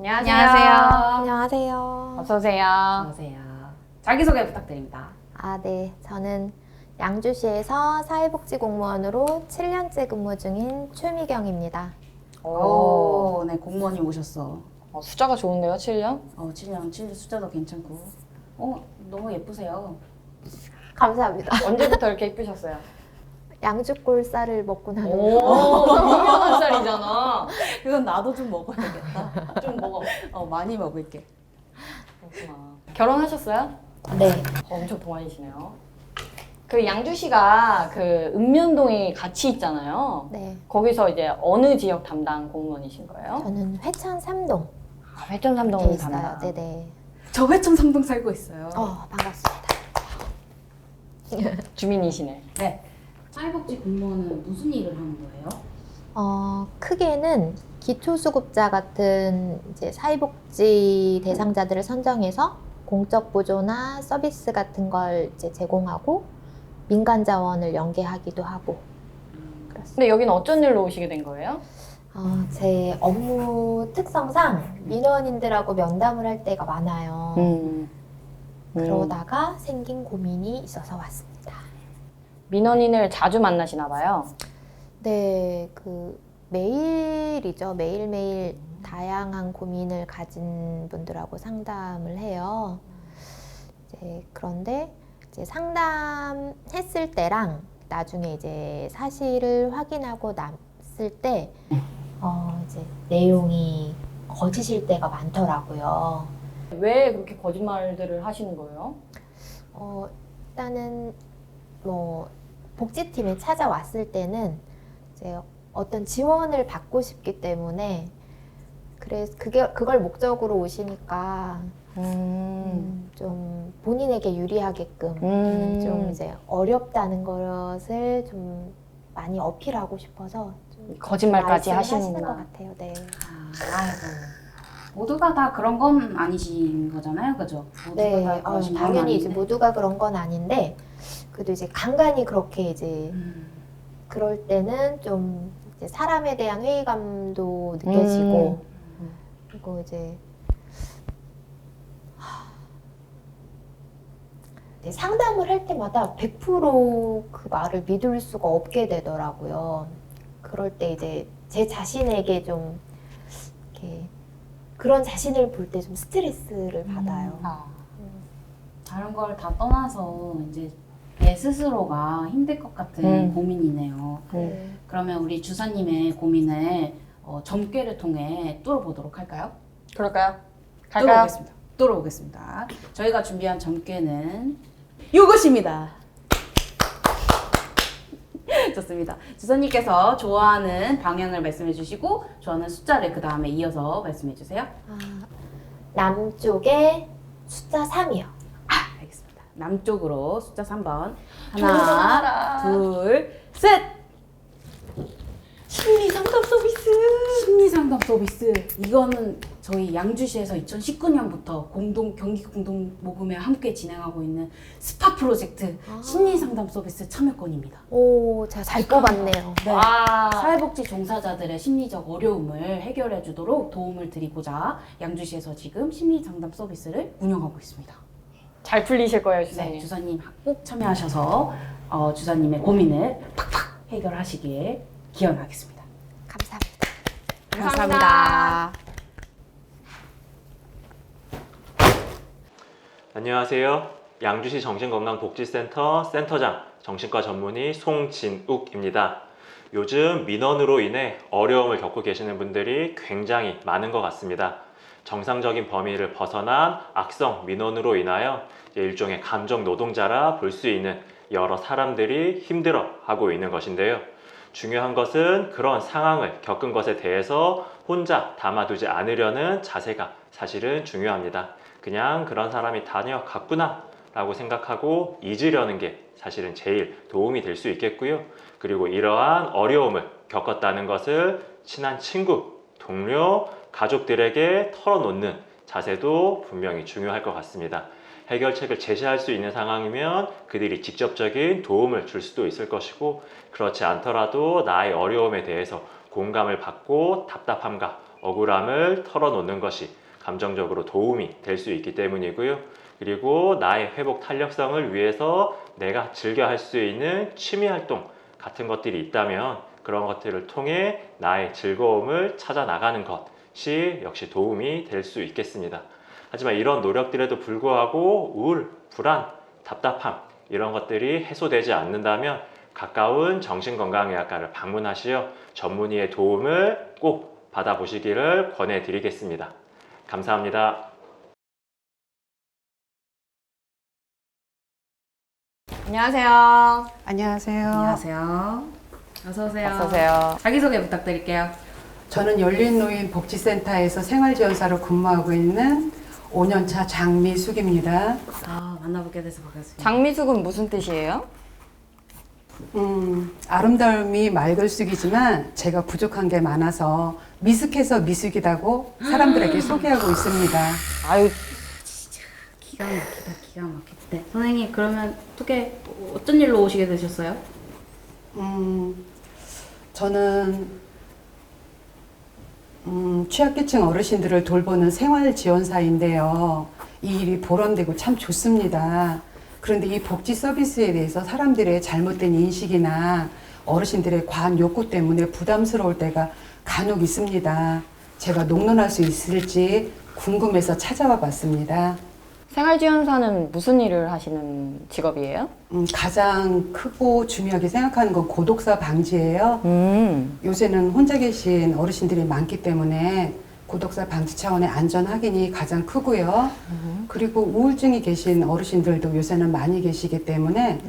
안녕하세요. 안녕하세요. 어서오세요. 안녕하세요. 자기소개 부탁드립니다. 네. 저는 양주시에서 사회복지공무원으로 7년째 근무 중인 최미경입니다. 네, 공무원이 오셨어. 숫자가 좋은데요, 7년? 7년, 7 숫자도 괜찮고. 너무 예쁘세요. 감사합니다. 언제부터 이렇게 예쁘셨어요? 양주골살을 먹고 나면 유명한 쌀이잖아. 그건 나도 좀 먹어야겠다. 좀 먹어. 많이 먹을게. 그렇구나. 결혼하셨어요? 네. 엄청 동안이시네요. 그 양주시가 그 읍면동이 같이 있잖아요. 네. 거기서 이제 어느 지역 담당 공무원이신 거예요? 저는 회천 3동 회전 에 3동 있어요. 담당. 네네. 저 회천 삼동 살고 있어요. 반갑습니다. 주민이시네. 네. 사회복지 공무원은 무슨 일을 하는 거예요? 크게는 기초수급자 같은 이제 사회복지 대상자들을 선정해서 공적 보조나 서비스 같은 걸 이제 제공하고 민간 자원을 연계하기도 하고 그렇습니다. 근데 여기는 어쩐 일로 오시게 된 거예요? 제 업무 특성상 민원인들하고 면담을 할 때가 많아요. 그러다가 생긴 고민이 있어서 왔습니다. 민원인을 자주 만나시나 봐요. 네, 매일이죠. 매일매일 다양한 고민을 가진 분들하고 상담을 해요. 그런데 이제 상담했을 때랑 나중에 이제 사실을 확인하고 났을 때, 이제 내용이 거짓일 때가 많더라고요. 왜 그렇게 거짓말들을 하시는 거예요? 일단은 복지팀에 찾아왔을 때는 이제 어떤 지원을 받고 싶기 때문에 그래서 그걸 목적으로 오시니까 좀 본인에게 유리하게끔 좀 이제 어렵다는 것을 좀 많이 어필하고 싶어서 좀 거짓말까지 말씀을 하시는구나. 것 같아요. 네. 아이고. 모두가 다 그런 건 아니신 거잖아요, 그죠? 모두가 네, 다 그러신 건 당연히 이제 아닌데. 모두가 그런 건 아닌데 그래도 이제 간간히 그렇게 이제 그럴 때는 좀 이제 사람에 대한 회의감도 느껴지고 그리고 이제 상담을 할 때마다 100%그 말을 믿을 수가 없게 되더라고요. 그럴 때 이제 제 자신에게 좀 이렇게 그런 자신을 볼 때 좀 스트레스를 받아요. 다른 걸 다 떠나서 이제 내 스스로가 힘들 것 같은 고민이네요. 네. 그러면 우리 주사님의 고민을 점괘를 통해 뚫어보도록 할까요? 그럴까요? 갈까요? 뚫어보겠습니다. 저희가 준비한 점괘는 이것입니다. 좋습니다. 주사님께서 좋아하는 방향을 말씀해 주시고 좋아하는 숫자를 그 다음에 이어서 말씀해 주세요. 남쪽에 숫자 3이요. 알겠습니다. 남쪽으로 숫자 3번. 하나, 둘, 셋! 심리상담 서비스. 심리상담 서비스. 이거는 저희 양주시에서 2019년부터 경기 공동 모금에 함께 진행하고 있는 스파 프로젝트 심리상담 서비스 참여권입니다. 제가 잘 뽑았네요. 네. 와. 사회복지 종사자들의 심리적 어려움을 해결해 주도록 도움을 드리고자 양주시에서 지금 심리상담 서비스를 운영하고 있습니다. 잘 풀리실 거예요, 네, 주사님. 주사님 꼭 참여하셔서 주사님의 고민을 팍팍 해결하시길 기원하겠습니다. 감사합니다. 감사합니다. 안녕하세요. 양주시 정신건강복지센터 센터장 정신과 전문의 송진욱입니다. 요즘 민원으로 인해 어려움을 겪고 계시는 분들이 굉장히 많은 것 같습니다. 정상적인 범위를 벗어난 악성 민원으로 인하여 일종의 감정 노동자라 볼 수 있는 여러 사람들이 힘들어하고 있는 것인데요. 중요한 것은 그런 상황을 겪은 것에 대해서 혼자 담아두지 않으려는 자세가 사실은 중요합니다. 그냥 그런 사람이 다녀갔구나 라고 생각하고 잊으려는 게 사실은 제일 도움이 될 수 있겠고요. 그리고 이러한 어려움을 겪었다는 것을 친한 친구, 동료, 가족들에게 털어놓는 자세도 분명히 중요할 것 같습니다. 해결책을 제시할 수 있는 상황이면 그들이 직접적인 도움을 줄 수도 있을 것이고, 그렇지 않더라도 나의 어려움에 대해서 공감을 받고 답답함과 억울함을 털어놓는 것이 감정적으로 도움이 될 수 있기 때문이고요. 그리고 나의 회복 탄력성을 위해서 내가 즐겨 할 수 있는 취미 활동 같은 것들이 있다면 그런 것들을 통해 나의 즐거움을 찾아 나가는 것이 역시 도움이 될 수 있겠습니다. 하지만 이런 노력들에도 불구하고 우울, 불안, 답답함 이런 것들이 해소되지 않는다면 가까운 정신건강의학과를 방문하시어 전문의의 도움을 꼭 받아보시기를 권해드리겠습니다. 감사합니다. 안녕하세요. 안녕하세요. 안녕하세요. 어서 오세요. 어서 오세요. 자기소개 부탁드릴게요. 저는 열린노인복지센터에서 생활지원사로 근무하고 있는 5년차 장미숙입니다. 만나보게 돼서 반갑습니다. 장미숙은 무슨 뜻이에요? 아름다움이 맑을쑥이지만 제가 부족한 게 많아서 미숙해서 미숙이라고 사람들에게 소개하고 있습니다. 아유, 기가 막히다, 기가 막히다. 네, 선생님 그러면 어떻게 어떤 일로 오시게 되셨어요? 저는 취약계층 어르신들을 돌보는 생활지원사인데요. 이 일이 보람되고 참 좋습니다. 그런데 이 복지 서비스에 대해서 사람들의 잘못된 인식이나 어르신들의 과한 욕구 때문에 부담스러울 때가 간혹 있습니다. 제가 녹론할 수 있을지 궁금해서 찾아와 봤습니다. 생활지원사는 무슨 일을 하시는 직업이에요? 가장 크고 중요하게 생각하는 건 고독사 방지예요. 요새는 혼자 계신 어르신들이 많기 때문에 고독사 방지 차원의 안전 확인이 가장 크고요. 그리고 우울증이 계신 어르신들도 요새는 많이 계시기 때문에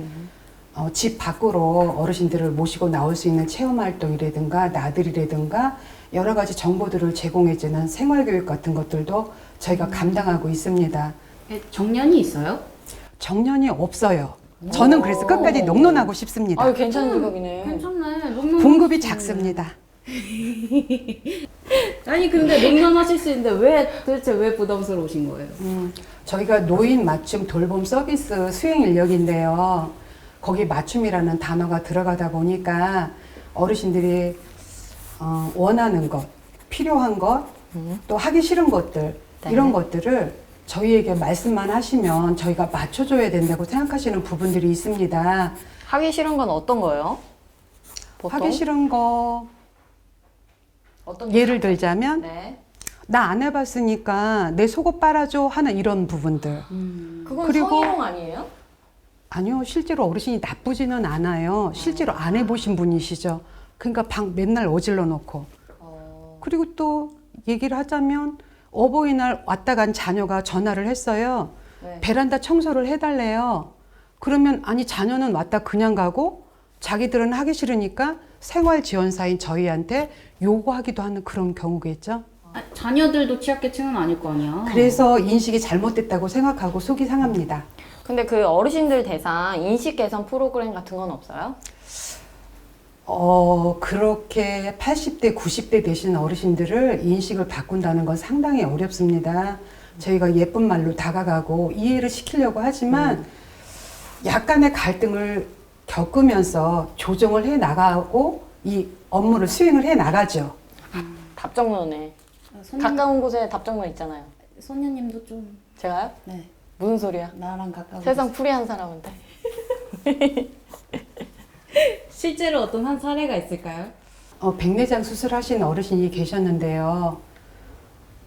집 밖으로 어르신들을 모시고 나올 수 있는 체험활동이라든가 나들이라든가 여러 가지 정보들을 제공해주는 생활교육 같은 것들도 저희가 감당하고 있습니다. 정년이 있어요? 정년이 없어요. 저는 그래서 끝까지 녹론하고 싶습니다. 아유, 괜찮은 직업이네. 괜찮네. 봉급이 작습니다. 아니 근데 농담하실 수 있는데 도대체 왜 부담스러우신 거예요? 저희가 노인 맞춤 돌봄 서비스 수행 인력인데요. 거기 맞춤이라는 단어가 들어가다 보니까 어르신들이 원하는 것, 필요한 것, 또 하기 싫은 것들 네. 이런 것들을 저희에게 말씀만 하시면 저희가 맞춰줘야 된다고 생각하시는 부분들이 있습니다. 하기 싫은 건 어떤 거예요? 보통? 하기 싫은 거 어떤 예를 들자면 네. 나 안 해봤으니까 내 속옷 빨아줘 하는 이런 부분들. 그건 그리고- 성희롱 아니에요? 아니요, 실제로 어르신이 나쁘지는 않아요. 실제로 안 해보신 분이시죠. 그러니까 방 맨날 어질러 놓고. 그리고 또 얘기를 하자면 어버이날 왔다 간 자녀가 전화를 했어요. 네. 베란다 청소를 해달래요. 그러면 아니 자녀는 왔다 그냥 가고 자기들은 하기 싫으니까 생활지원사인 저희한테 요구하기도 하는 그런 경우겠죠. 자녀들도 취약계층은 아닐 거 아니야. 그래서 인식이 잘못됐다고 생각하고 속이 상합니다. 근데 그 어르신들 대상 인식 개선 프로그램 같은 건 없어요? 그렇게 80대, 90대 되신 어르신들을 인식을 바꾼다는 건 상당히 어렵습니다. 저희가 예쁜 말로 다가가고 이해를 시키려고 하지만 약간의 갈등을 겪으면서 조정을 해 나가고 이 업무를 수행을 해 나가죠. 답정너네. 가까운 곳에 답정너 있잖아요. 소녀님도 좀 제가요? 네. 무슨 소리야? 나랑 가까운 세상 풀이한 사람한테. 실제로 어떤 한 사례가 있을까요? 백내장 수술하신 어르신이 계셨는데요.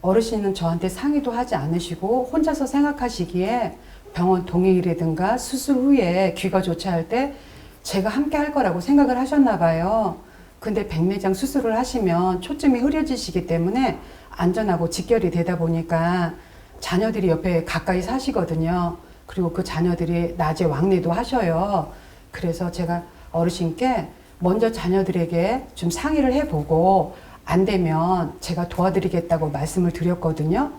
어르신은 저한테 상의도 하지 않으시고 혼자서 생각하시기에 병원 동행이라든가 수술 후에 귀가 조차할 때 제가 함께 할 거라고 생각을 하셨나 봐요. 근데 백내장 수술을 하시면 초점이 흐려지시기 때문에 안전하고 직결이 되다 보니까 자녀들이 옆에 가까이 사시거든요. 그리고 그 자녀들이 낮에 왕래도 하셔요. 그래서 제가 어르신께 먼저 자녀들에게 좀 상의를 해보고 안 되면 제가 도와드리겠다고 말씀을 드렸거든요.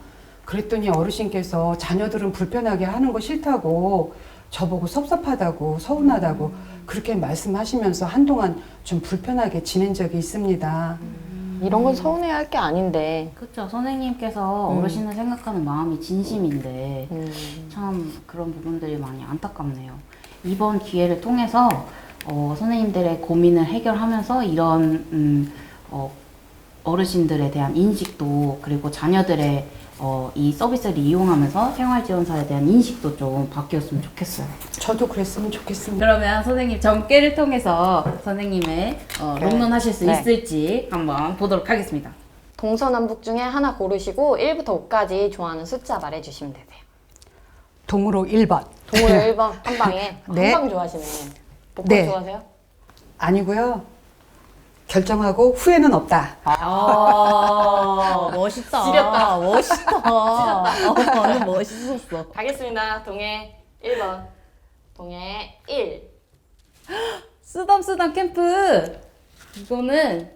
그랬더니 어르신께서 자녀들은 불편하게 하는 거 싫다고 저보고 섭섭하다고 서운하다고 그렇게 말씀하시면서 한동안 좀 불편하게 지낸 적이 있습니다. 이런 건 서운해야 할 게 아닌데. 그렇죠. 선생님께서 어르신을 생각하는 마음이 진심인데 참 그런 부분들이 많이 안타깝네요. 이번 기회를 통해서 선생님들의 고민을 해결하면서 이런 어르신들에 대한 인식도 그리고 자녀들의 이 서비스를 이용하면서 생활지원사에 대한 인식도 좀 바뀌었으면 좋겠어요. 저도 그랬으면 좋겠습니다. 그러면 선생님 점괘를 통해서 선생님의 롱런하실 수 네. 있을지 한번 보도록 하겠습니다. 동서남북 중에 하나 고르시고 1부터 5까지 좋아하는 숫자 말해주시면 되세요. 동으로 1번. 동물 1번 한 방에 네. 한 방 좋아하시네. 복권 네. 좋아하세요? 아니고요. 결정하고 후회는 없다. 멋있다. 지렸다. 멋있다. 방금 멋있었어. 가겠습니다. 동해 1번. 동해 1. 쓰담쓰담 캠프. 이거는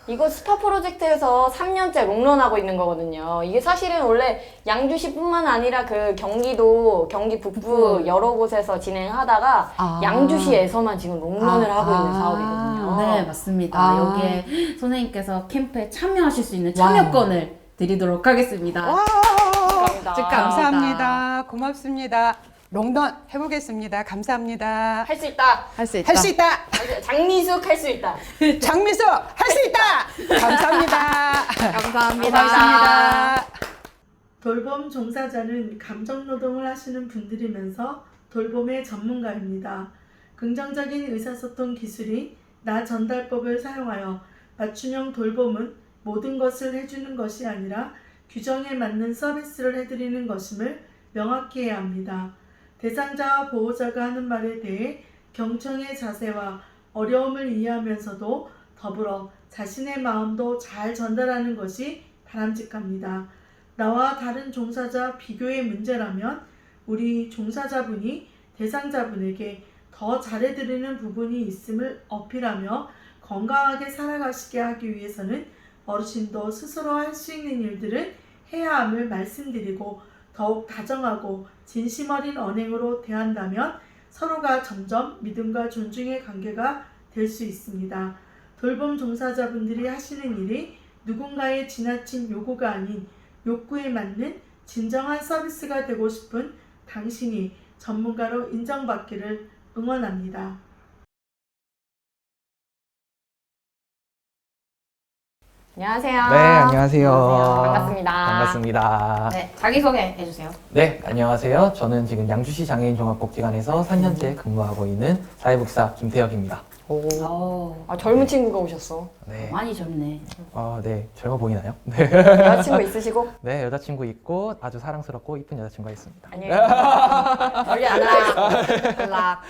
이거 스파 프로젝트에서 3년째 롱런하고 있는 거거든요. 이게 사실은 원래 양주시뿐만 아니라 그 경기도, 경기 북부 여러 곳에서 진행하다가 아. 양주시에서만 지금 롱런을 아. 하고 있는 사업이거든요. 네, 맞습니다. 아. 여기에 선생님께서 캠프에 참여하실 수 있는 참여권을 드리도록 하겠습니다. 감사합니다. 감사합니다. 고맙습니다. 롱런 해보겠습니다. 감사합니다. 할 수 있다. 할 수 할 수 있다. 장미숙 할 수 있다. 장미수 할 수 있다. 감사합니다. 감사합니다. 돌봄 종사자는 감정노동을 하시는 분들이면서 돌봄의 전문가입니다. 긍정적인 의사소통 기술인 나 전달법을 사용하여 맞춤형 돌봄은 모든 것을 해주는 것이 아니라 규정에 맞는 서비스를 해드리는 것임을 명확히 해야 합니다. 대상자와 보호자가 하는 말에 대해 경청의 자세와 어려움을 이해하면서도 더불어 자신의 마음도 잘 전달하는 것이 바람직합니다. 나와 다른 종사자 비교의 문제라면 우리 종사자분이 대상자분에게 더 잘해드리는 부분이 있음을 어필하며 건강하게 살아가시게 하기 위해서는 어르신도 스스로 할 수 있는 일들은 해야 함을 말씀드리고 더욱 다정하고 진심 어린 언행으로 대한다면 서로가 점점 믿음과 존중의 관계가 될 수 있습니다. 돌봄 종사자분들이 하시는 일이 누군가의 지나친 요구가 아닌 욕구에 맞는 진정한 서비스가 되고 싶은 당신이 전문가로 인정받기를 응원합니다. 안녕하세요. 네, 안녕하세요. 반갑습니다. 반갑습니다. 네, 자기소개 해주세요. 네, 안녕하세요. 저는 지금 양주시 장애인 종합복지관에서 4년째 근무하고 있는 사회복지사 김태혁입니다. 젊은 친구가 오셨어. 네. 많이 젊네. 네, 젊어 보이나요? 네. 여자친구 있으시고? 네, 여자친구 있고 아주 사랑스럽고 이쁜 여자친구가 있습니다. 안녕히 계세요. 멀리 안 나가시고 연락.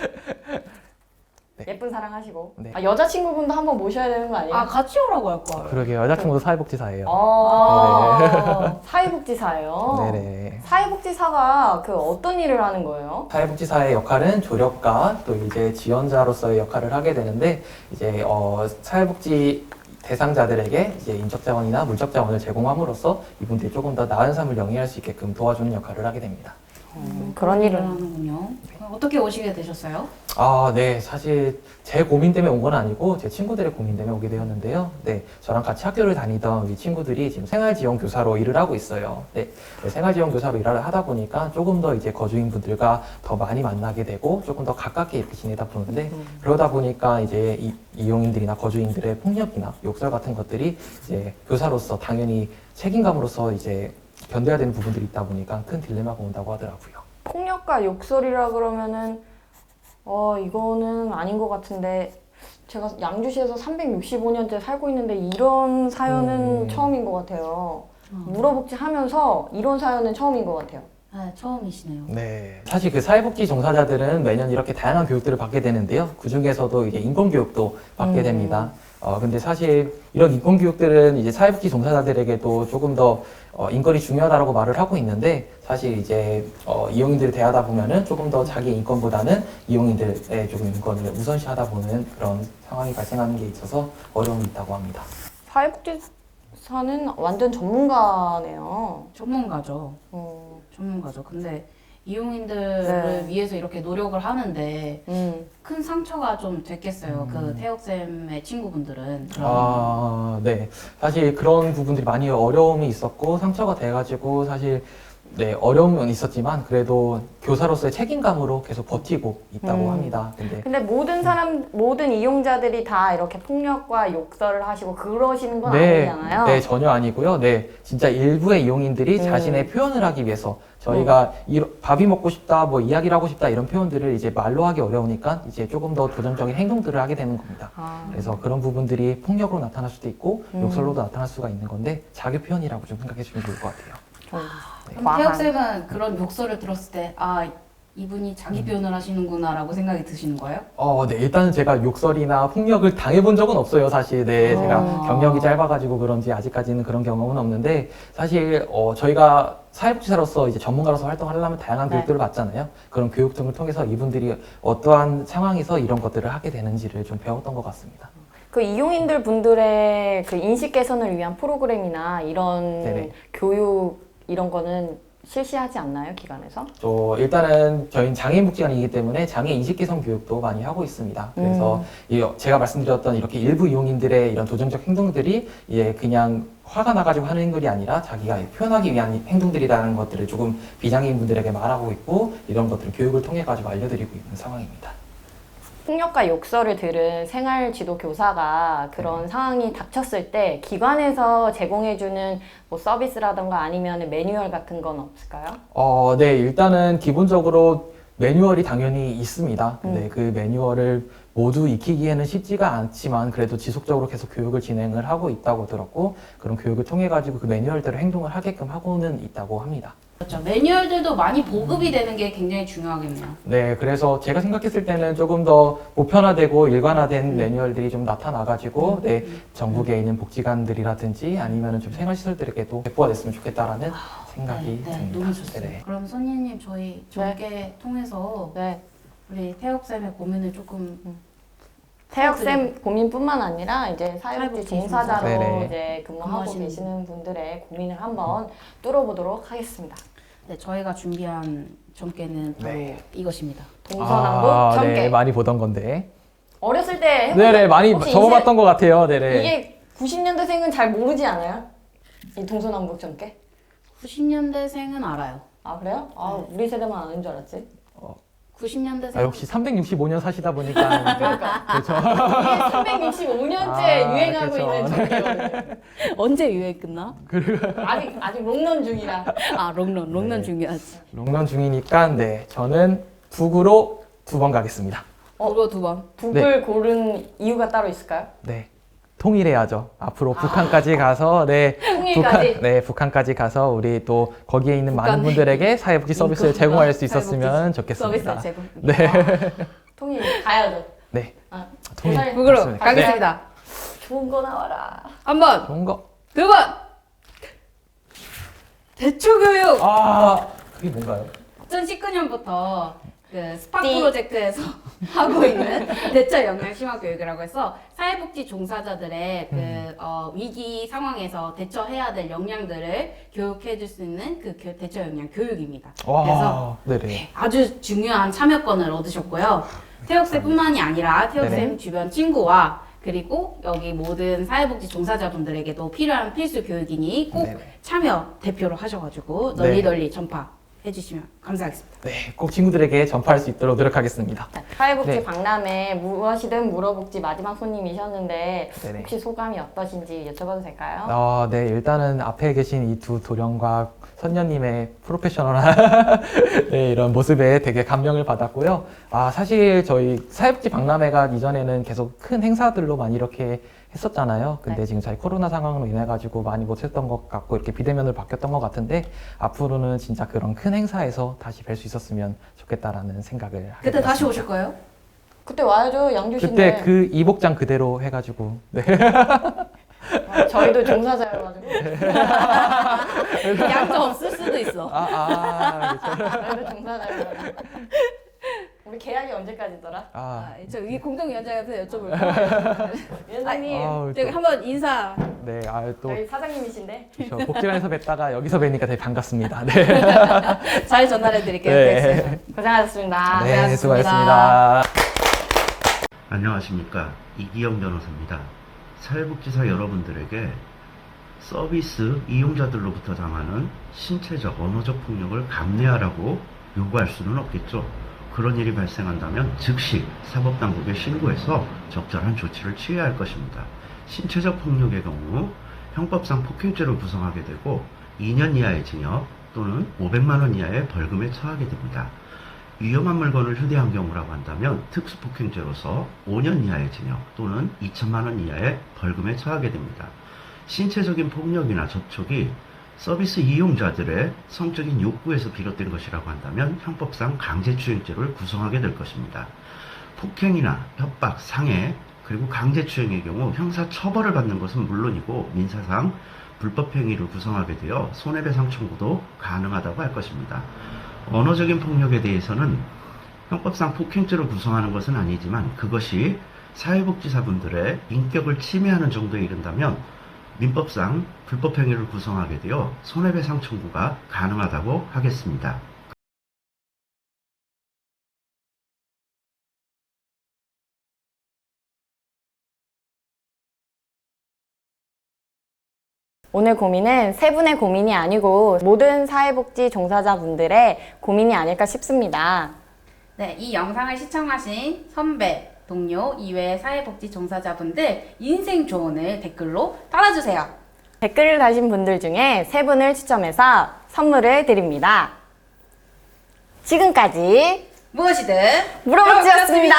네. 예쁜 사랑하시고. 네. 여자친구분도 한번 모셔야 되는 거 아니에요? 같이 오라고 할 걸. 그러게요. 여자친구도 사회복지사예요. 사회복지사예요. 네네. 사회복지사가 그 어떤 일을 하는 거예요? 사회복지사의 역할은 조력과 또 이제 지원자로서의 역할을 하게 되는데 이제 사회복지 대상자들에게 이제 인적 자원이나 물적 자원을 제공함으로써 이분들이 조금 더 나은 삶을 영위할 수 있게끔 도와주는 역할을 하게 됩니다. 그런 일을 하는군요. 어떻게 오시게 되셨어요? 네. 사실 제 고민 때문에 온 건 아니고 제 친구들의 고민 때문에 오게 되었는데요. 네. 저랑 같이 학교를 다니던 우리 친구들이 지금 생활지원교사로 일을 하고 있어요. 네. 생활지원교사로 일을 하다 보니까 조금 더 이제 거주인분들과 더 많이 만나게 되고 조금 더 가깝게 이렇게 지내다 보는데 그러다 보니까 이제 이용인들이나 거주인들의 폭력이나 욕설 같은 것들이 이제 교사로서 당연히 책임감으로서 이제 견뎌야 되는 부분들이 있다 보니까 큰 딜레마가 온다고 하더라고요. 폭력과 욕설이라 그러면은 이거는 아닌 것 같은데 제가 양주시에서 365년째 살고 있는데 이런 사연은 처음인 것 같아요. 물어복지 하면서 이런 사연은 처음인 것 같아요. 네, 처음이시네요. 네. 사실 그 사회복지 종사자들은 매년 이렇게 다양한 교육들을 받게 되는데요. 그 중에서도 이제 인권교육도 받게 됩니다. 근데 사실 이런 인권교육들은 이제 사회복지 종사자들에게도 조금 더 인권이 중요하다고 말을 하고 있는데 사실 이제 이용인들을 대하다 보면은 조금 더 자기 인권보다는 이용인들의 조금 인권을 우선시하다 보는 그런 상황이 발생하는 게 있어서 어려움이 있다고 합니다. 사회복지사는 완전 전문가네요. 전문가죠. 전문가죠. 근데 이용인들을 위해서 이렇게 노력을 하는데 큰 상처가 좀 됐겠어요. 그 태혁쌤의 친구분들은. 네. 사실 그런 부분들이 많이 어려움이 있었고 상처가 돼가지고 사실 네, 어려움은 있었지만 그래도 교사로서의 책임감으로 계속 버티고 있다고 합니다. 근데 모든 이용자들이 다 이렇게 폭력과 욕설을 하시고 그러시는 건 네, 아니잖아요. 네, 전혀 아니고요. 네, 진짜 일부의 이용인들이 자신의 표현을 하기 위해서 저희가 밥이 먹고 싶다, 뭐 이야기를 하고 싶다 이런 표현들을 이제 말로 하기 어려우니까 이제 조금 더 도전적인 행동들을 하게 되는 겁니다. 그래서 그런 부분들이 폭력으로 나타날 수도 있고 욕설로도 나타날 수가 있는 건데 자기 표현이라고 좀 생각해 주시면 좋을 것 같아요. 그럼 태혁쌤은 그런 욕설을 들었을 때 이분이 자기 표현을 하시는구나라고 생각이 드시는 거예요? 네, 일단은 제가 욕설이나 폭력을 당해본 적은 없어요, 사실. 네, 제가 경력이 짧아가지고 그런지 아직까지는 그런 경험은 없는데, 사실, 저희가 사회복지사로서 이제 전문가로서 활동하려면 다양한 교육들을 받잖아요. 그런 교육 등을 통해서 이분들이 어떠한 상황에서 이런 것들을 하게 되는지를 좀 배웠던 것 같습니다. 그 이용인들 분들의 그 인식 개선을 위한 프로그램이나 이런 네네. 교육 이런 거는 실시하지 않나요, 기관에서? 일단은 저희는 장애인복지관이기 때문에 장애 인식 개선 교육도 많이 하고 있습니다. 그래서 제가 말씀드렸던 이렇게 일부 이용인들의 이런 도전적 행동들이 그냥 화가 나가지고 하는 행동이 아니라 자기가 표현하기 위한 행동들이라는 것들을 조금 비장애인 분들에게 말하고 있고 이런 것들을 교육을 통해 가지고 알려드리고 있는 상황입니다. 폭력과 욕설을 들은 생활지도 교사가 그런 상황이 닥쳤을 때 기관에서 제공해주는 뭐 서비스라던가 아니면 매뉴얼 같은 건 없을까요? 네, 일단은 기본적으로 매뉴얼이 당연히 있습니다. 근데 그 매뉴얼을 모두 익히기에는 쉽지가 않지만 그래도 지속적으로 계속 교육을 진행을 하고 있다고 들었고 그런 교육을 통해 가지고 그 매뉴얼대로 행동을 하게끔 하고는 있다고 합니다. 그렇죠. 매뉴얼들도 많이 보급이 되는 게 굉장히 중요하겠네요. 네, 그래서 제가 생각했을 때는 조금 더 보편화되고 일관화된 매뉴얼들이 좀 나타나가지고, 전국에 있는 복지관들이라든지 아니면은 좀 생활시설들에게도 배포가 됐으면 좋겠다라는 생각이 듭니다. 너무 좋습니다. 네. 그럼 손님님 저희 전개 통해서 네. 우리 태혁쌤의 고민을 조금 태혁쌤 고민뿐만 아니라 이제 사회복지 종사자로 네네. 이제 근무하고 근무하시는 계시는 분들의 고민을 한번 뚫어보도록 하겠습니다. 네, 저희가 준비한 전개는 바로 이것입니다. 동서남북 전개. 네, 많이 보던 건데. 어렸을 때 해본 네네, 적 많이 혹시 접어봤던 것 같아요. 네네. 이게 90년대생은 잘 모르지 않아요? 이 동서남북 전개? 90년대생은 알아요. 아 그래요? 아 우리 세대만 아는 줄 알았지. 90년대생 역시 365년 사시다 보니까. 그러니까 그렇죠. 이게 365년째 유행하고 그쵸. 있는 전개거든요. 언제 유행 끝나? 아직 롱런 중이라. 롱런 중요하지. 롱런 중이니까, 네. 저는 북으로 2번 가겠습니다. 그거 2번. 북을 고른 이유가 따로 있을까요? 네. 통일해야죠. 앞으로 북한까지 가서, 통일까지? 북한까지 가서 우리 또 거기에 있는 많은 북한에 분들에게 사회복지 서비스를 제공할 수 사회복지 있었으면 좋겠습니다. 서비스 제공. 네. 통일 가야죠. 네. 아, 통일. 도사님, 북으로 맞습니다. 가겠습니다. 좋은 거 나와라. 한 번, 좋은 거. 2번. 대초교육. 그게 뭔가요? 2019년부터 그 스파 띠. 프로젝트에서 하고 있는 대처 역량 심화 교육이라고 해서 사회복지 종사자들의 위기 상황에서 대처해야 될 역량들을 교육해 줄 수 있는 그 대처 역량 교육입니다. 그래서 네네. 아주 중요한 참여권을 얻으셨고요. 태혁쌤뿐만이 아니라 태혁쌤 네네. 주변 친구와 그리고 여기 모든 사회복지 종사자분들에게도 필요한 필수 교육이니 꼭 네네. 참여 대표로 하셔가지고 네. 널리 전파해 주시면 감사하겠습니다. 네, 꼭 친구들에게 전파할 수 있도록 노력하겠습니다. 사회복지 네. 박람회 무엇이든 물어복지 마지막 손님이셨는데 네네. 혹시 소감이 어떠신지 여쭤봐도 될까요? 네, 일단은 앞에 계신 이 두 도령과 선녀님의 프로페셔널한 네, 이런 모습에 되게 감명을 받았고요. 사실 저희 사회복지 박람회가 이전에는 계속 큰 행사들로 많이 이렇게 했었잖아요. 근데 네. 지금 저희 코로나 상황으로 인해 가지고 많이 못했던 것 같고 이렇게 비대면으로 바뀌었던 것 같은데 앞으로는 진짜 그런 큰 행사에서 다시 뵐 수 있었으면 좋겠다라는 생각을 하게 그때 다시 되었습니다. 오실 거예요? 그때 와야죠, 양주시인데. 그때 그 이복장 그대로 해가지고 네. 저희도 종사자여가지고. 양자 없을 수도 있어. 그렇죠. 저희도 종사자여가지고. 우리 계약이 언제까지더라? 저 이 공동위원장한테 여쭤볼게요. 위원장님, 저기 한번 인사. 네, 또 저희 사장님이신데. 저 복지관에서 뵀다가 여기서 뵈니까 되게 반갑습니다. 네, 잘 전달해 드릴게요. 네. 고생하셨습니다. 네, 수고하셨습니다. 안녕하십니까, 이기영 변호사입니다. 사회복지사 여러분들에게 서비스 이용자들로부터 당하는 신체적, 언어적 폭력을 감내하라고 요구할 수는 없겠죠. 그런 일이 발생한다면 즉시 사법당국에 신고해서 적절한 조치를 취해야 할 것입니다. 신체적 폭력의 경우 형법상 폭행죄를 구성하게 되고 2년 이하의 징역 또는 500만 원 이하의 벌금에 처하게 됩니다. 위험한 물건을 휴대한 경우라고 한다면 특수폭행죄로서 5년 이하의 징역 또는 2천만 원 이하의 벌금에 처하게 됩니다. 신체적인 폭력이나 접촉이 서비스 이용자들의 성적인 욕구에서 비롯된 것이라고 한다면 형법상 강제추행죄를 구성하게 될 것입니다. 폭행이나 협박, 상해, 그리고 강제추행의 경우 형사처벌을 받는 것은 물론이고 민사상 불법행위를 구성하게 되어 손해배상 청구도 가능하다고 할 것입니다. 언어적인 폭력에 대해서는 형법상 폭행죄를 구성하는 것은 아니지만 그것이 사회복지사분들의 인격을 침해하는 정도에 이른다면 민법상 불법행위를 구성하게 되어 손해배상 청구가 가능하다고 하겠습니다. 오늘 고민은 세 분의 고민이 아니고 모든 사회복지 종사자분들의 고민이 아닐까 싶습니다. 네, 이 영상을 시청하신 선배, 동료, 이외 사회복지 종사자분들 인생 조언을 댓글로 달아주세요. 댓글을 다신 분들 중에 세 분을 추첨해서 선물을 드립니다. 지금까지 무엇이든 물어보지였습니다.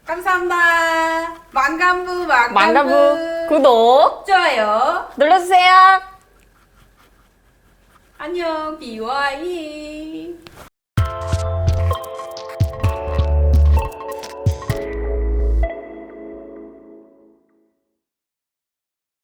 감사합니다. 만감부 만가부 구독 좋아요. 눌러주세요. 안녕 BY